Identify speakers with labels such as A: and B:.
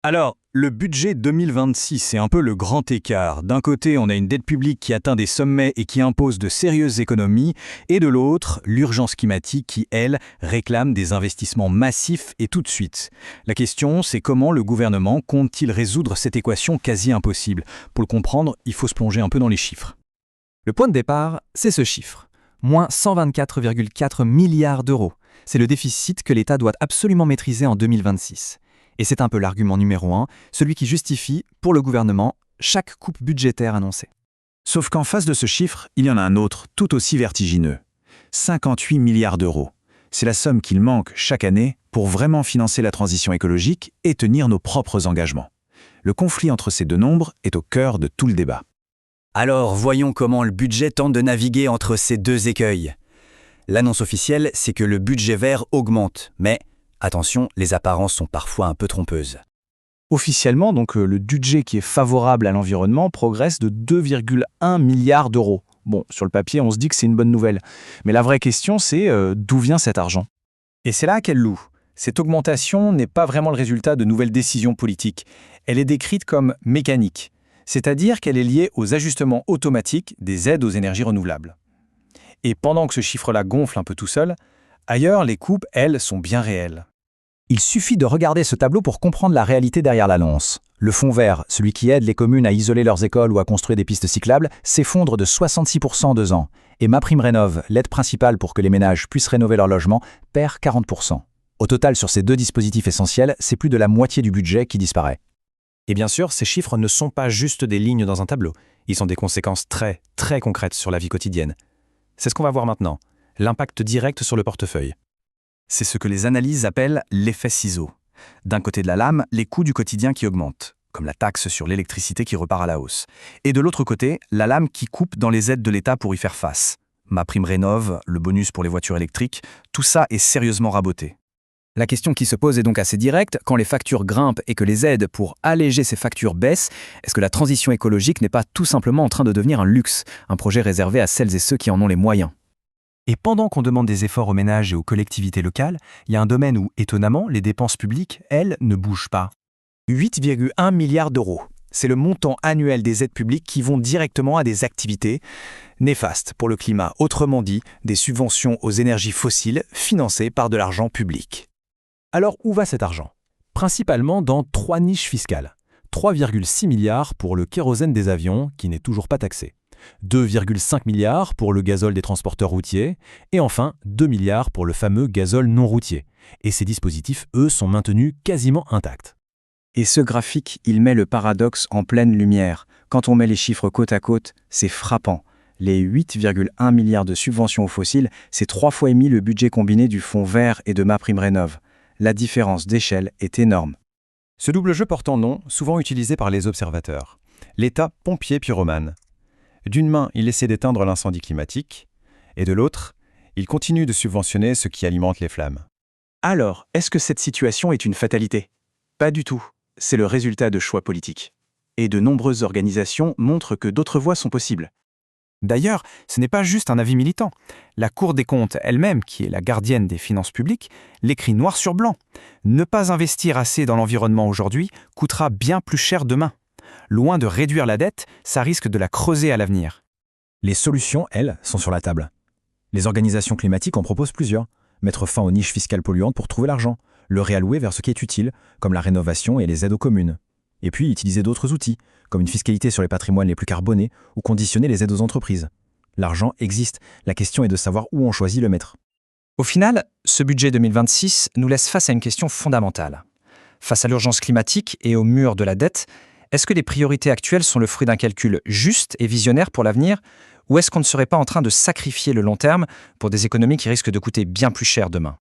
A: Alors, le budget 2026, c'est un peu le grand écart. D'un côté, on a une dette publique qui atteint des sommets et qui impose de sérieuses économies, et de l'autre, l'urgence climatique qui, elle, réclame des investissements massifs et tout de suite. La question, c'est comment le gouvernement compte-t-il résoudre cette équation quasi impossible? Pour le comprendre, il faut se plonger un peu dans les chiffres.
B: Le point de départ, c'est ce chiffre. Moins 124,4 milliards d'euros. C'est le déficit que l'État doit absolument maîtriser en 2026. Et c'est un peu l'argument numéro 1, celui qui justifie, pour le gouvernement, chaque coupe budgétaire annoncée.
C: Sauf qu'en face de ce chiffre, il y en a un autre, tout aussi vertigineux. 58 milliards d'euros. C'est la somme qu'il manque chaque année pour vraiment financer la transition écologique et tenir nos propres engagements. Le conflit entre ces deux nombres est au cœur de tout le débat.
D: Alors, voyons comment le budget tente de naviguer entre ces deux écueils. L'annonce officielle, c'est que le budget vert augmente, mais attention, les apparences sont parfois un peu trompeuses.
E: Officiellement, le budget qui est favorable à l'environnement progresse de 2,1 milliards d'euros. Bon, sur le papier, on se dit que c'est une bonne nouvelle. Mais la vraie question, c'est d'où vient cet argent?
A: Et c'est là qu'elle loue. Cette augmentation n'est pas vraiment le résultat de nouvelles décisions politiques. Elle est décrite comme mécanique, c'est-à-dire qu'elle est liée aux ajustements automatiques des aides aux énergies renouvelables. Et pendant que ce chiffre-là gonfle un peu tout seul, ailleurs, les coupes, elles, sont bien réelles.
F: Il suffit de regarder ce tableau pour comprendre la réalité derrière l'annonce. Le fonds vert, celui qui aide les communes à isoler leurs écoles ou à construire des pistes cyclables, s'effondre de 66% en 2 ans. Et MaPrimeRénov', l'aide principale pour que les ménages puissent rénover leur logement, perd 40%. Au total, sur ces deux dispositifs essentiels, c'est plus de la moitié du budget qui disparaît.
B: Et bien sûr, ces chiffres ne sont pas juste des lignes dans un tableau. Ils sont des conséquences très, très concrètes sur la vie quotidienne. C'est ce qu'on va voir maintenant, l'impact direct sur le portefeuille.
A: C'est ce que les analyses appellent l'effet ciseau. D'un côté de la lame, les coûts du quotidien qui augmentent, comme la taxe sur l'électricité qui repart à la hausse. Et de l'autre côté, la lame qui coupe dans les aides de l'État pour y faire face. MaPrimeRénov', le bonus pour les voitures électriques, tout ça est sérieusement raboté.
D: La question qui se pose est donc assez directe. Quand les factures grimpent et que les aides pour alléger ces factures baissent, est-ce que la transition écologique n'est pas tout simplement en train de devenir un luxe, un projet réservé à celles et ceux qui en ont les moyens?
B: Et pendant qu'on demande des efforts aux ménages et aux collectivités locales, il y a un domaine où, étonnamment, les dépenses publiques, elles, ne bougent pas.
E: 8,1 milliards d'euros. C'est le montant annuel des aides publiques qui vont directement à des activités néfastes pour le climat, autrement dit, des subventions aux énergies fossiles financées par de l'argent public.
B: Alors où va cet argent? Principalement dans 3 niches fiscales. 3,6 milliards pour le kérosène des avions, qui n'est toujours pas taxé. 2,5 milliards pour le gazole des transporteurs routiers, et enfin 2 milliards pour le fameux gazole non routier. Et ces dispositifs, eux, sont maintenus quasiment intacts.
E: Et ce graphique, il met le paradoxe en pleine lumière. Quand on met les chiffres côte à côte, c'est frappant. Les 8,1 milliards de subventions aux fossiles, c'est 3 fois et demi le budget combiné du fonds vert et de MaPrimeRénov'. La différence d'échelle est énorme.
B: Ce double jeu porte en nom, souvent utilisé par les observateurs. L'État pompier pyromane. D'une main, il essaie d'éteindre l'incendie climatique, et de l'autre, il continue de subventionner ce qui alimente les flammes.
E: Alors, est-ce que cette situation est une fatalité? Pas du tout. C'est le résultat de choix politiques. Et de nombreuses organisations montrent que d'autres voies sont possibles.
B: D'ailleurs, ce n'est pas juste un avis militant. La Cour des comptes elle-même, qui est la gardienne des finances publiques, l'écrit noir sur blanc. Ne pas investir assez dans l'environnement aujourd'hui coûtera bien plus cher demain. Loin de réduire la dette, ça risque de la creuser à l'avenir.
F: Les solutions, elles, sont sur la table. Les organisations climatiques en proposent plusieurs. Mettre fin aux niches fiscales polluantes pour trouver l'argent, le réallouer vers ce qui est utile, comme la rénovation et les aides aux communes. Et puis utiliser d'autres outils, comme une fiscalité sur les patrimoines les plus carbonés ou conditionner les aides aux entreprises. L'argent existe, la question est de savoir où on choisit le mettre.
G: Au final, ce budget 2026 nous laisse face à une question fondamentale. Face à l'urgence climatique et au mur de la dette, est-ce que les priorités actuelles sont le fruit d'un calcul juste et visionnaire pour l'avenir, ou est-ce qu'on ne serait pas en train de sacrifier le long terme pour des économies qui risquent de coûter bien plus cher demain?